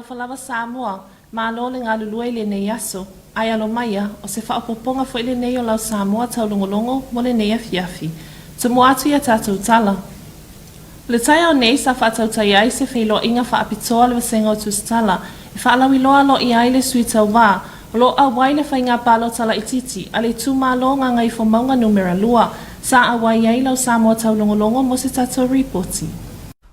falava Samoa, malo le ngā lulua i le nei aso, ai alo maia o se whaapoponga fo i le nei o lau Samoa taulongolongo mo le nei afiafi. Tumu atu ia tātou tala. Le tai au nei sa whaatau tai ai se whilo inga whaapitoa le wasenga o tūstala, e whaalawi loa lo i ai le sui tau wā, o lo awai le whainga palo tala i titi, a le tū malo ngā ngai fo maunga numera lua, sa awai ai lau Samoa taulongolongo mo se tātou reporti.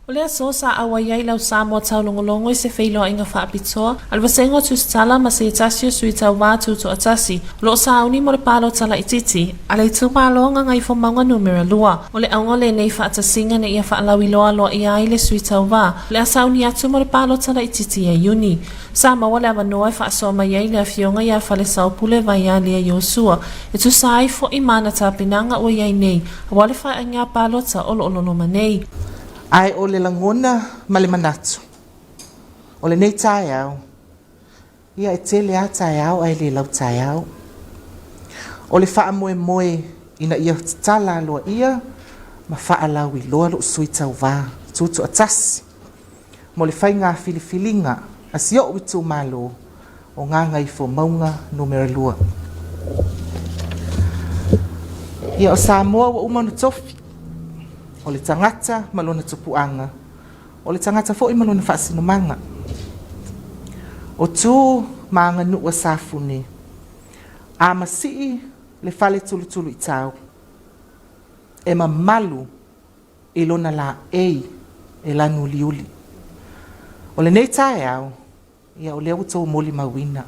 O lea so sa awai ai lau Samoa taulongolongo i se whiloa inga whaapitoa, al wasenga o tūstala ma se itasio sui tau wā tūto atasi, o lo sa auni mo le palo tala i titi, a le tū malo ngā ngai fo maunga numera lua, o le aunga le nei whaatasinga ne ia whaalawi loa loa i ai le sui tau wā, le asa auni atu mo le palo tala i titi e uni. Sa maua le awanoa e whaasoa mai ai le awhionga ia whale saupule vai a lea Yosua, e tu sa ai fo i mana ta pinanga o iai nei, a wale whae ngā palo ta olo manei. Ai o le langona ma le manatu. O le nei tae au. Ia e te lea tae au ai le lau tae au. O le wha moe ina ia tala loa ia, ma wha lau i loa lo sui tau wā, tutu atasi. Mo le whai ngā filifilinga, a si o witu malo, o ngā ngai fo maunga numera lua. Ia o Samoa wa umanu tofi. O le tangata malona tupuanga, o le tangata fo i malona whaasinumanga. O tū maanga nua sāfune, a masii le whale tulu i tau, e ma malu i lona la ei e lanu liuli. O le nei tae au, ia o le au tau moli mawina.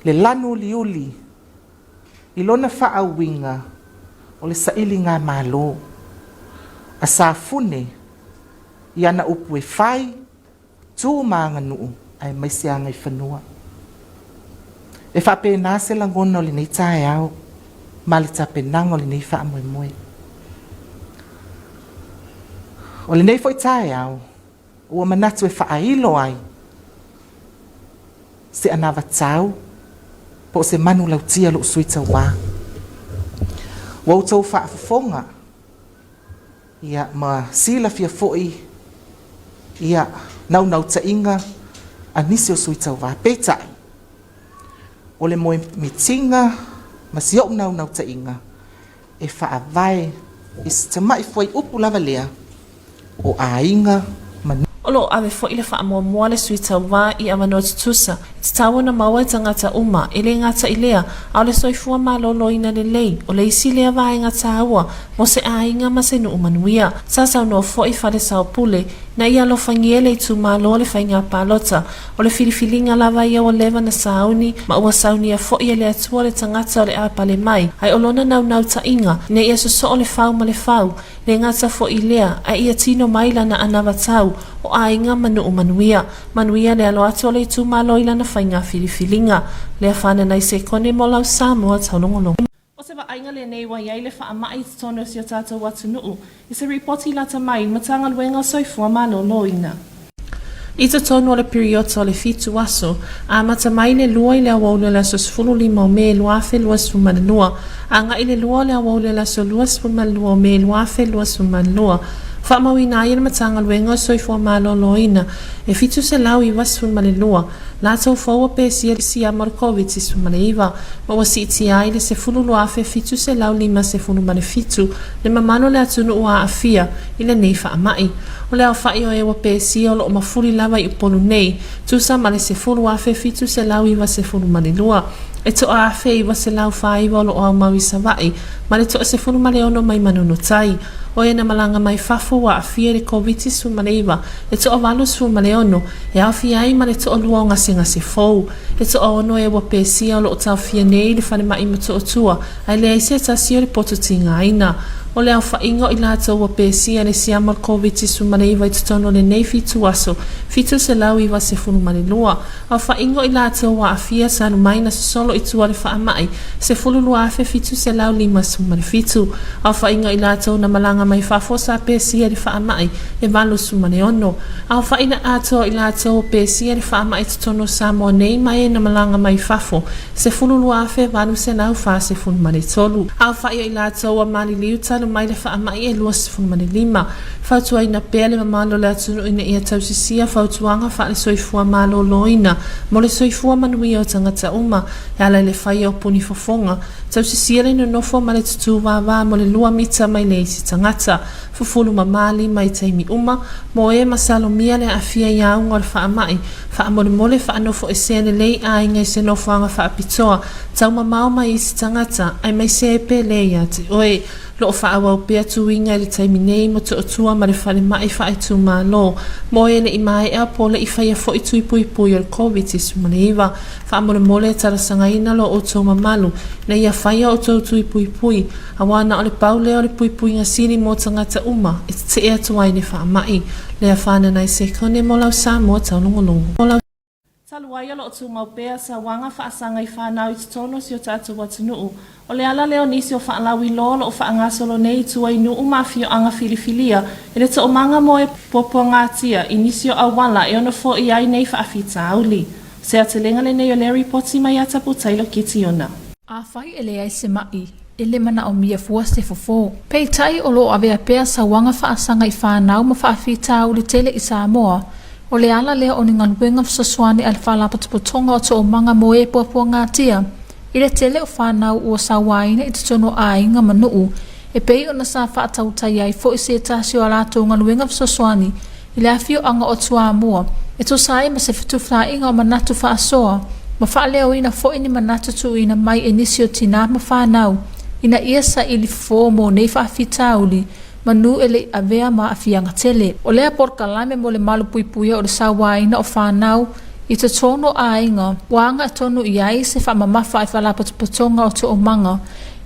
Le lanu liuli, i lona whaawinga, o le saili ngā malo, a sāfune, i ana upu e whai, tū maanga nuu, ai maisi anga i whanua. E whape nā se langona o le nei tae au, ma le tape nanga o le nei wha moe. O le nei fo i tae au, ua manatu e whaailo ai, se anawa tau, po se manu lau tia lo sui tau wā. Wau tau whaafafonga, ia ma sila fia foi, ia nau ta inga, a nisi o sui tau wā, peitai. O le moe mitinga, ma si au nau ta inga, e whaavai, i se tamai foi upu lava lea, o a inga, Olo ave fo ile fa moa le sui tau wā i amanoa tutusa. Te tawana maua i tangata uma, ele ngata ilea, au le soifua malolo ina le lei, o le isi lea wā e ngata aua, mo se a inga ma se nu umanuia. Sasau no fo i fale sao pule, na ia lo fangiele i tu malo le whainga palota, o le filifilinga lava ia o lewa na sauni, ma ua sauni a fo i le atua le tangata o le apale mai, ai olona nau ta inga, ne ia so o le fau ma le fau, le ngata fo i lea, a ia tino maila na anawa tau, o a inga manu umanuia, manuia le alo ato le tu malo ila na whainga filifilinga, le afana nai se kone mo lau Samoa taulongolongo. O se wa ainga le nei wa iai le wha amai te tono si o tātou watu nuu, i se ripoti lata mai matanga luenga soifua malo loina. I te tono le periota o le fitu aso, a mata mai le lua i le awaule la sosfulu lima o me luafe luas fumanua, a nga i le lua le awaule la so luas fumanua o me luafe luas fumanua, Whamawina i matanga luenga soifua malo loina, e fitu se lau i wasu male lua, la tau faua pe si amar COVID si sumale iwa, ma wasi iti ai le se fulu luafe fitu se lau lima se fulu male fitu, le mamano le atunu ua afia, i le neifa amai. O le au fai o ewa pe si o lo mafuri lawa i upolu nei, tusa male se fulu afe fitu se lau iwa se fulu male lua. E to a fe iwa se lau fai iwa lo au mawi savai, ma le to se fulu male ono mai manunu tai. O e na malanga mai fafo wa afia le COVID su male iwa, e to o walu su male ono, e au fia ai ma le to o lua ngase fou. E to o ono ewa pe si o lo tau fia nei le fane mai mato o tua, ai le aise ta si o le poto tinga aina. O le au whaingo i lata ua pēsia le si amal COVID su male iwa i tutono le nei fitu aso, fitu se lau iwa se funu male lua. Au whaingo i lata ua afia sa maina se solo i tua le whaamai, se fulu lua afe fitu se lau lima su male fitu. Au whaingo i lata na malanga mai fafo sa pēsia le whaamai, e walu su male ono. Au whaina ato i lata ua pēsia le whaamai tutono Samoa nei mai na malanga mai fafo, se fulu lua afe walu se lau fa se funu male tolu. Au whaingo i lata ua mali liuta tanu mai le whaamai e lua sifumani lima. Whautua ina pele mamalo le atunu ina ia tausisia whautuanga wha le soifua malo loina. Mo le soifua manui o tangata uma, e ala le whai o puni fofonga. Tausisia le nonofo ma le tutu wawa mo le lua mita mai le isi tangata. Fufulu mamali mai taimi uma, mo e masalo mia le afia iaunga le whaamai. Whaamole mole whaanofo e sene lei a inga se nofoanga whaapitoa. Tau mamao mai isi tangata, ai mai se pe le ia te oe. Lo whaawau pia tuinga le taimi nei mo to otua ma le whale mai whae tu ma lo. Mo e le imae ea po le iwhaia fo i tui pui pui o le COVID isu ma le iwa. Whaamole mole tarasanga ina lo o tau mamalu. Na ia whaia o tau tui pui pui. Awana o le paule o le pui pui ngasini mo tangata uma. E te ea tuai ne whaamai. Lea whana nai se kone mo lau Samoa Taulogologo. Taluaia lo tu mau pea sa wanga whaasanga I whanau I tono si o tatu watanuu. O le ala leo nisi o whaalawi lo o whaangasolo nei tua I nuu mafio anga filifilia. E le to o manga mo e popo ngatia I nisi o awala e ono fo I ai nei whaafita auli. Se atelenga le nei o le ripoti mai atapu tailo kiti ona. A whai e le ai se mai. E le mana o mia fua se fofo. Pei tai o lo avea pea sa wanga whaasanga I whanau ma whaafita auli tele I Samoa. O le ala lea o ni ngaluenga fsaswani al whalapatupotonga o to o manga moe pua ngatia. I le tele o whanau ua sawaina I tutono a inga manuu. E pei o na sa whaatautai ai fo I se tasio ala to ngaluenga fsaswani. I le afio anga o tua mua. E to sai ma se fitufla inga o manatu whaasoa. Ma whaaleo ina fo ini manatu tu ina mai enisio tina ma whanau. Ina ia sa ili fo mo nei whaafitauli. Manu ele avea ma afianga tele. O lea porkalame mo le malu pui pui o le sawaina o whanau I te tono a inga. Wanga e tonu iai se whamamafa I whalapatupotonga o te o manga.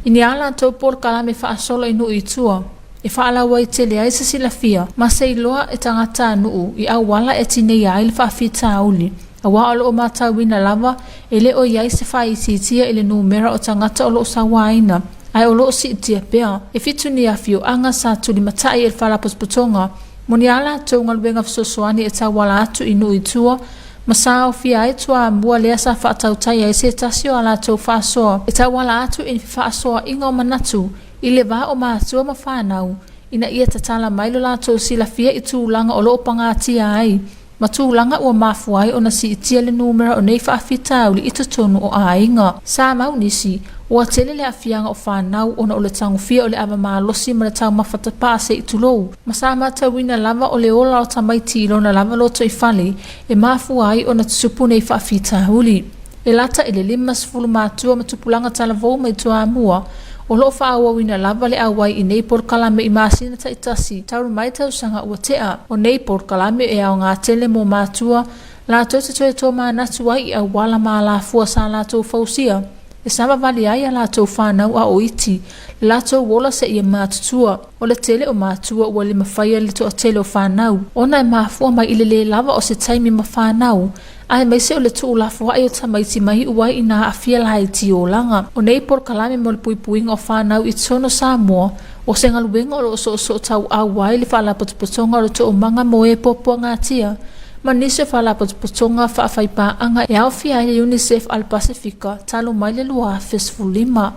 Ini ala tau porkalame whaasolo I nui tua. E whaalawa I tele ai se silafia. Ma se iloa e tangata nuu I awala e tine iai le whaafita auli. A wa alo o matau wina lava e le o iai se whaisitia I le numera o tangata o lo sawaina. Ai o loo si itia pea, e fitu ni afio anga sa tuli matai e whalapospotonga, moni ala tau ngaluenga fsosoani e tawala atu inu itua, ma sa o fia e tua mua lea sa whaatautai e se tasio ala tau whaasoa, e tawala atu in whaasoa inga o manatu, I le va o maatua ma whanau, ina ia tatala mailo la tau sila fia I tūlanga o loo pangatia ai, ma tūlanga ua mafuai o na si itia le numera o nei whaafitauli I tutonu o ainga. Sa mau nisi, ua tele le afianga o whanau ona o le tango fia o le ava maalosi ma le tau mawhatapa se I tulou. Ma sa matawina lava o le ola o tamai tilo na lava loto I whale, e mafuai o na tusupu nei whaafitauli. E lata ele lima sifulu matua ma tupulanga talavou mai tua mua, o loo whaawawina lava le awai I nei porkalame I masina ta itasi, tauru mai tau sanga ua tea, o nei porkalame e au ngā tele mo matua, la toi te toi tō manatu ai I awala maa la fua sa la tō fausia. E sama vali ai a la tō whanau a oiti, la tō wola se ia mātutua, o le tele o mātua ua le mawhaia le tō tele o whanau. Ona e mafua mai I le lava o se taimi ma whanau, ai mai se o le tō la fua ai o tamaiti mai uai I nā afia la haiti o langa. O nei porkalame mo le puipuinga o whanau I tono Samoa, o se ngaluenga o so tau awai le whalapotopotonga o le tō manga moe popo ngatia. Manise whalapotopotonga whaafaipa anga e au fia I UNICEF al Pasifika talo mai le lua fesfulima.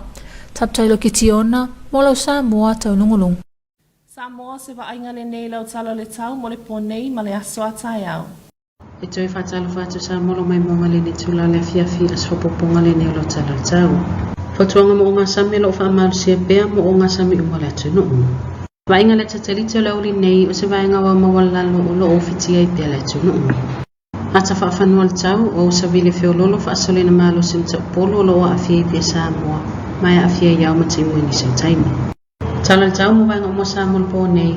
Taptailo kiti ona, mo lau Samoa Taulogologo. Samoa se waainga le nei lau talo le tau mo le ponei ma le aso atai au. E toi whatalo whatu Samoa mai monga le tula le fiafi as whapoponga le nei lau talo le tau. Whatuanga mo ngā sami lo whaamaru sia bea mo ngā sami umale atu nuu. Wainga le tatelite o lauli nei o se wainga wa mawalalo o lo ofiti ai pia le tu nuu. Hata whaafanu al tau o savile whiololo whaasole na malo sin tau polo lo a afia I pia Samoa. Mai a afia iau mati uini sa taimi. Tala tau mo wainga o mo Samoa po nei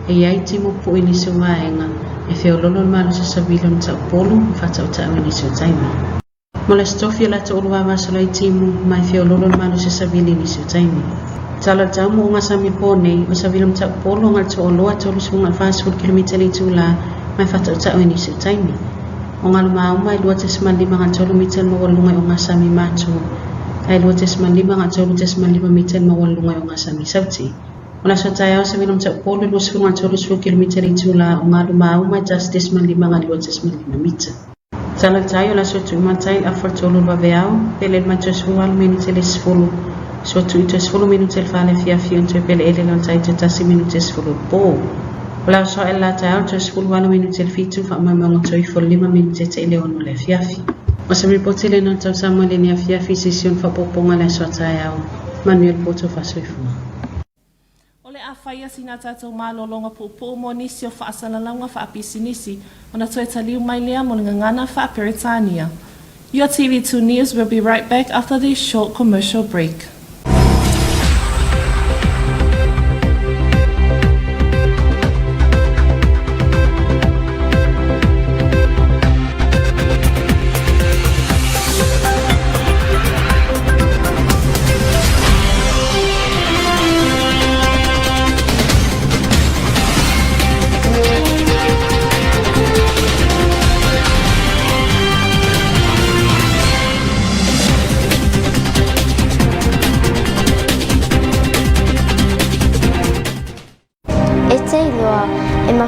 e iai timo po ini se wainga e whiololo na malo sa savile na tau polo whata o tau ini sa taimi. Mo le stofia la tau ulua wasala I timo mai whiololo na malo sa savile ini sa taimi. Tala tau mo ngā sami pōnei o sa vilam tau polo ngal tō o loa tōlu sunga 5 kilometer I tūla mai whata o tau ini se taimi. O ngā luma au mai 2.5 ngā tōlu mitel ma walungai o ngā sami mātu. Ai 2.5 ngā tōlu 2.5 mitel ma walungai o ngā sami sauti. O la sotai au sa vilam tau polo 2.5 kilometer I tūla o ngā luma au mai 2.5 ngā 2.5 mitel. Tala tau o la sotu matai a whatolu wawe au, pele mai tōsu walu meni tele sifulu. Suatu itu 10 minute fale fiafi untuk pele ele non tai tasi minute 10 po. Wala so ela tau to 10 minute fitu fa mama toi for 5 minute te ele ono le fiafi. Masa report ele non tau Samoa le nia fiafi session fa poponga le so tau. Manuel poto fa soifu. Ole a faia sina tatou malolonga po mo nisi o whaasalalanga whaapisinisi o na toe taliu mai lea mo ngangana whaaperitania. Your TV2 News will be right back after this short commercial break.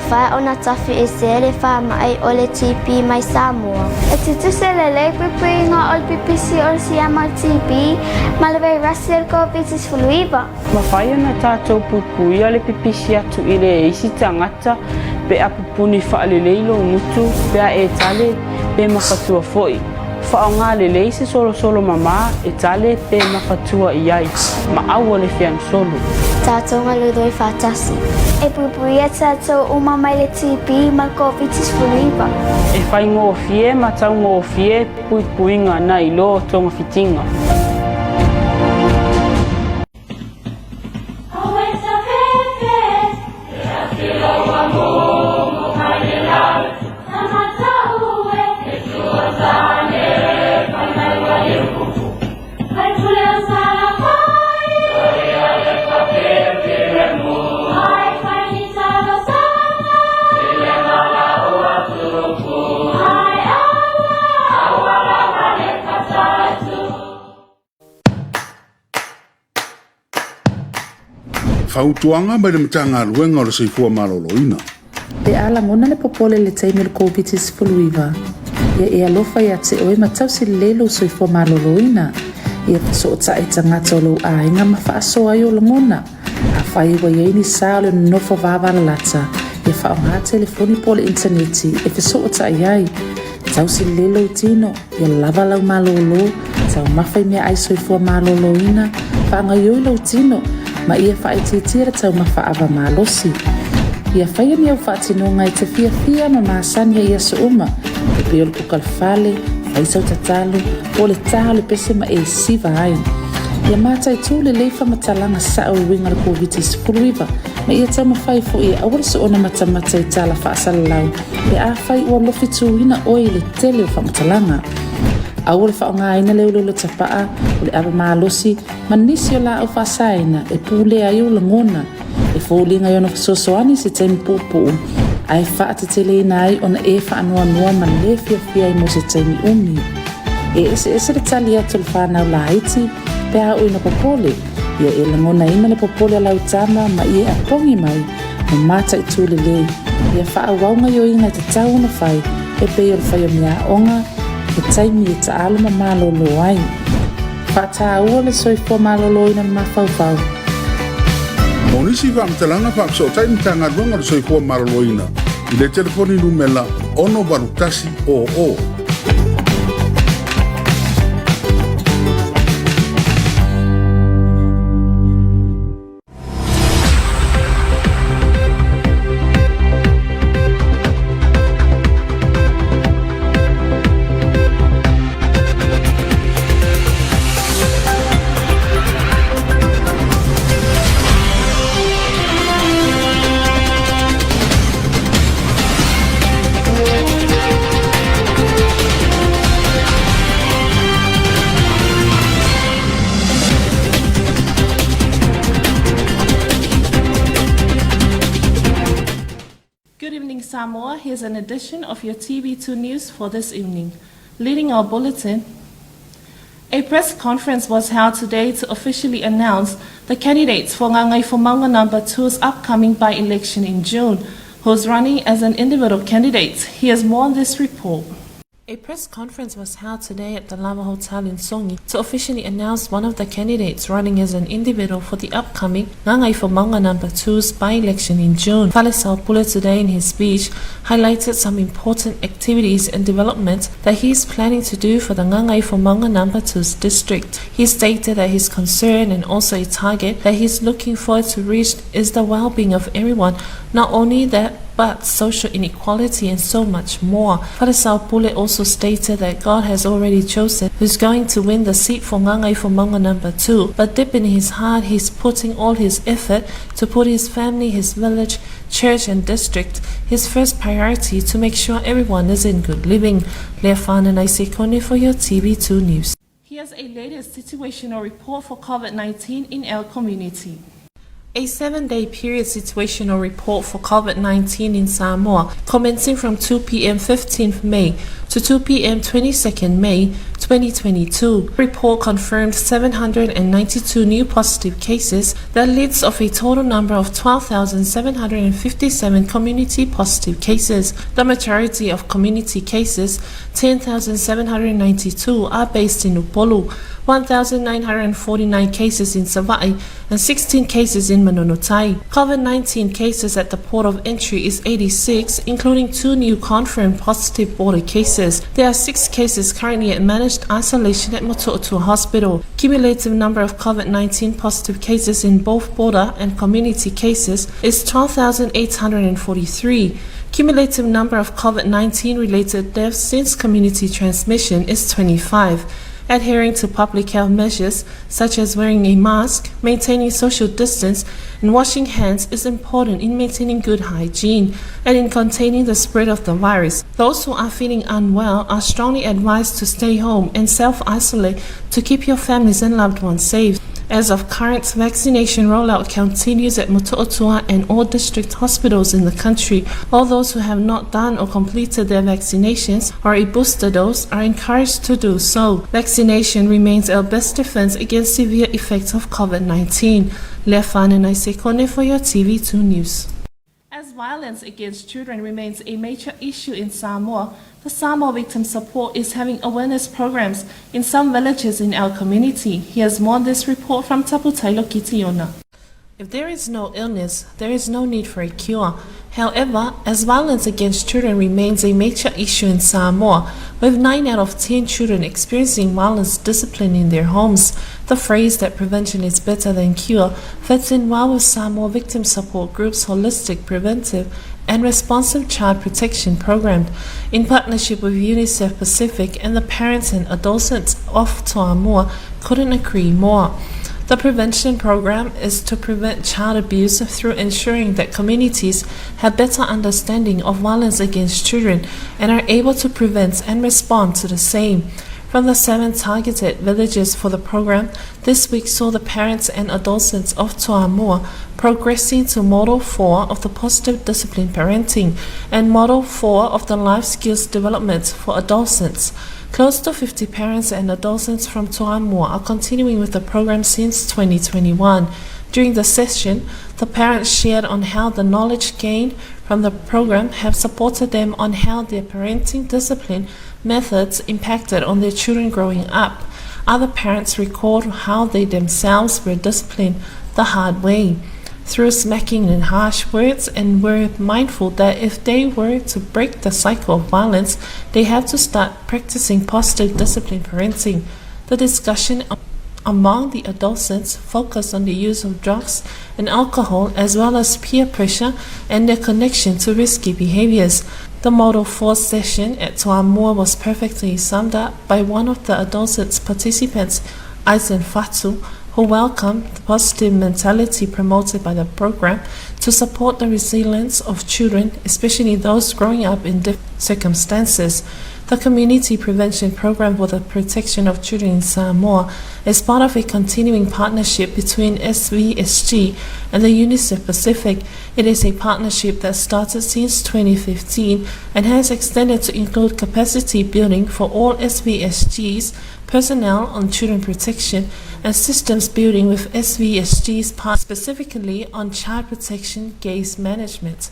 Fa ona tafi e sele fa mai ole TP mai Samoa. E tu sele le pipi nga ol PPC or siama TP malve rasel ko vitis fluiva. Ma fai na tatou pupui ole PPC atu ile isi tangata pe apupuni fa le leilo mutu pe e tale pe makatua foi. Fa nga le leise solo mama e tale pe makatua iai ma awole fian solo. Tatou ngalu doi fatasi. E pupuia tatou uma mai le TP mal covitis fluiva. E fai ngō fie ma tau ngō fie puinga na ilo tonga fitinga. Fautuanga mai le matanga luenga o le seifua maloloina. Te ala ngona le popole le taimi le kovitis fuluiva. Ia e alofa ia te oe matau si lelo seifua maloloina. Ia so ta e tangata o lo a inga mawhaaso ai o langona. A whai wa ia ini sao le nofo vāwara lata. Ia whao ngā telefoni po le interneti e te so ta iai. Tau si lelo tino, ia lava lau malolo. Tau mawhai mea ai seifua maloloina. Whaanga ioi lau tino. Ma ia whaititira tau mawhaawa malosi. Ia whaia ni au whaatinonga i te fia ma maasania ia so uma. E peol pukalfale, whaisau tatalu, o le taha le pese ma e siva ai. Ia mātai tū le leifa matalanga sao i winga le kovitis fuluiva. Ma ia tau mawhai fo ia awal so ona matamata i tala whaasala lau. Pe a whai ua lofi tūina oi le tele o whamatalanga. Awal whaonga ina leo lolo tapaa, o le aba malosi, manisi o la au whasaina, e pūle ai o langona, e fōlinga i ona whasosoani se taimi pōpō. Ai wha te tele ina ai ona e whaanoa noa man le fia i mo se taimi umi. E ese le tali atu le whanau la haiti, pe a oina popole, ia e langona ina le popole a lau tama ma ia a pongi mai, ma mata i tūle lei. Ia wha waunga i o inga te tau na whai, e pe o le whai o mea onga, e taimi e ta alama malolo ai. Whata ua le soifua malolo ina mawhauwhau. Monisi whaamatalanga whaapso taimi tanga runga le soifua maloloina. I le telefoni numela ono barutasi o. Samoa, here's an edition of your TV2 News for this evening. Leading our bulletin, a press conference was held today to officially announce the candidates for Ngangai Fumaunga No. 2's upcoming by-election in June, who's running as an individual candidate. Here's more on this report. A press conference was held today at the Lava Hotel in Songi to officially announce one of the candidates running as an individual for the upcoming Ngangai Fomanga No. 2's by-election in June. Falesau Pule today in his speech highlighted some important activities and developments that he is planning to do for the Ngangai Fomanga No. 2's district. He stated that his concern and also a target that he is looking forward to reach is the well-being of everyone, not only that but social inequality and so much more. Falesau Pule also stated that God has already chosen who's going to win the seat for Ngangai Fomanga No. 2, but deep in his heart he's putting all his effort to put his family, his village, church and district his first priority to make sure everyone is in good living. Leafana Naisekone for your TV2 News. Here's a latest situational report for COVID-19 in our community. A 7-day period situational report for COVID-19 in Samoa, commencing from 2 p.m. 15th May to 2 p.m. 22nd May 2022. The report confirmed 792 new positive cases. That leads of a total number of 12,757 community positive cases. The majority of community cases, 10,792, are based in Upolu, 1,949 cases in Savai, and 16 cases in Manonotai. COVID-19 cases at the port of entry is 86, including 2 new confirmed positive border cases. There are 6 cases currently at managed isolation at Motuotua Hospital. Cumulative number of COVID-19 positive cases in both border and community cases is 12,843. Cumulative number of COVID-19 related deaths since community transmission is 25. Adhering to public health measures such as wearing a mask, maintaining social distance, and washing hands is important in maintaining good hygiene and in containing the spread of the virus. Those who are feeling unwell are strongly advised to stay home and self-isolate to keep your families and loved ones safe. As of current, vaccination rollout continues at Motuotua and all district hospitals in the country. All those who have not done or completed their vaccinations or a booster dose are encouraged to do so. Vaccination remains our best defense against severe effects of COVID-19. Leafana Naisekone for your TV2 News. As violence against children remains a major issue in Samoa, the Samoa Victim Support is having awareness programs in some villages in our community. Here's more on this report from Tapu Taulogologo. If there is no illness, there is no need for a cure. However, as violence against children remains a major issue in Samoa, with 9 out of 10 children experiencing violence discipline in their homes, the phrase that prevention is better than cure fits in well with Samoa Victim Support Group's holistic, preventive, and responsive child protection program. In partnership with UNICEF Pacific and the parents and adolescents of Toamua couldn't agree more. The prevention program is to prevent child abuse through ensuring that communities have better understanding of violence against children and are able to prevent and respond to the same. From the 7 targeted villages for the program, this week saw the parents and adolescents of Toamua progressing to Model 4 of the Positive Discipline Parenting and Model 4 of the Life Skills Development for Adolescents. Close to 50 parents and adolescents from Toamua are continuing with the program since 2021. During the session, the parents shared on how the knowledge gained from the program have supported them on how their parenting discipline methods impacted on their children growing up. Other parents recalled how they themselves were disciplined the hard way through smacking and harsh words, and were mindful that if they were to break the cycle of violence, they had to start practicing positive discipline parenting. The discussion among the adolescents focused on the use of drugs and alcohol, as well as peer pressure and their connection to risky behaviors. The Model 4 session at Toamua was perfectly summed up by one of the adolescents participants, Aizen Fatu, who welcomed the positive mentality promoted by the program to support the resilience of children, especially those growing up in different circumstances. The Community Prevention Program for the Protection of Children in Samoa is part of a continuing partnership between SVSG and the UNICEF Pacific. It is a partnership that started since 2015 and has extended to include capacity building for all SVSG's personnel on children protection and systems building with SVSG's part specifically on child protection case management.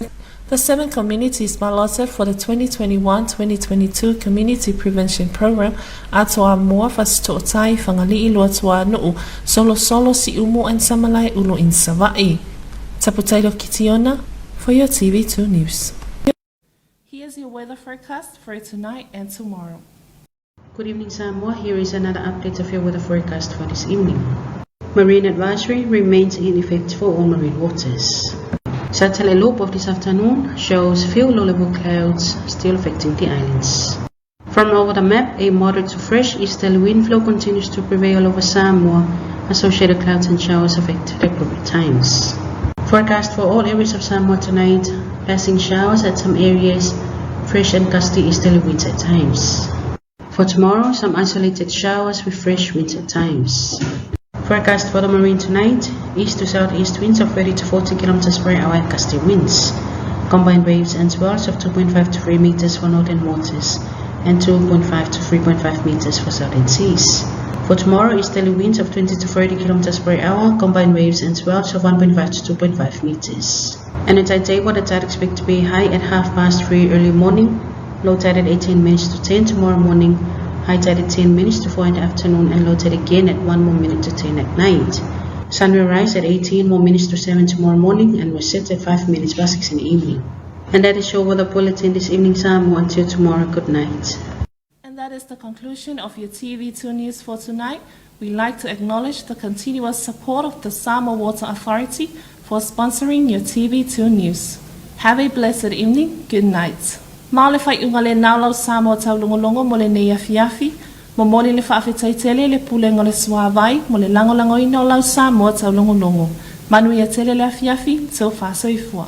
The 7 communities balloted for the 2021-2022 Community Prevention Program atoa mua fastotai fangali ilo atua nuu solo si umu and samalai ulu in Savai. Taputailo Kitiona for your TV2 News. Here's your weather forecast for tonight and tomorrow. Good evening, Samoa. Here is another update of your weather forecast for this evening. Marine advisory remains in effect for all marine waters. Satellite loop of this afternoon shows few low-level clouds still affecting the islands. From over the map, a moderate to fresh easterly wind flow continues to prevail over Samoa. Associated clouds and showers affect the appropriate times. Forecast for all areas of Samoa tonight: passing showers at some areas, fresh and gusty easterly winds at times. For tomorrow, some isolated showers with fresh winds at times. Forecast for the marine tonight: east to southeast winds of 30 to 40 km per hour and gusty winds. Combined waves and swells of 2.5 to 3 meters for northern waters and 2.5 to 3.5 meters for southern seas. For tomorrow, easterly winds of 20 to 30 km per hour, combined waves and swells of 1.5 to 2.5 meters. And a tide table, the tide expected to be high at 3:30 early morning, low tide at 18 minutes to 10 tomorrow morning, high tide at 10 minutes to 4 in the afternoon, and low tide again at 1 more minute to 10 at night. Sun will rise at 18 more minutes to 7 tomorrow morning and will set at 5 minutes past 6 in the evening. And that is your weather bulletin this evening, Samoa. Until tomorrow, good night. And that is the conclusion of your TV2 News for tonight. We'd like to acknowledge the continuous support of the Samoa Water Authority for sponsoring your TV2 News. Have a blessed evening. Good night. Maole fai ungale naulau Samoa Taulogologo mole ne yafi mo mole le faafetaitele le pule ngole suavai mole langolango ino lau Samoa Taulogologo. Manu ya tele le afiafi so fa so ifua.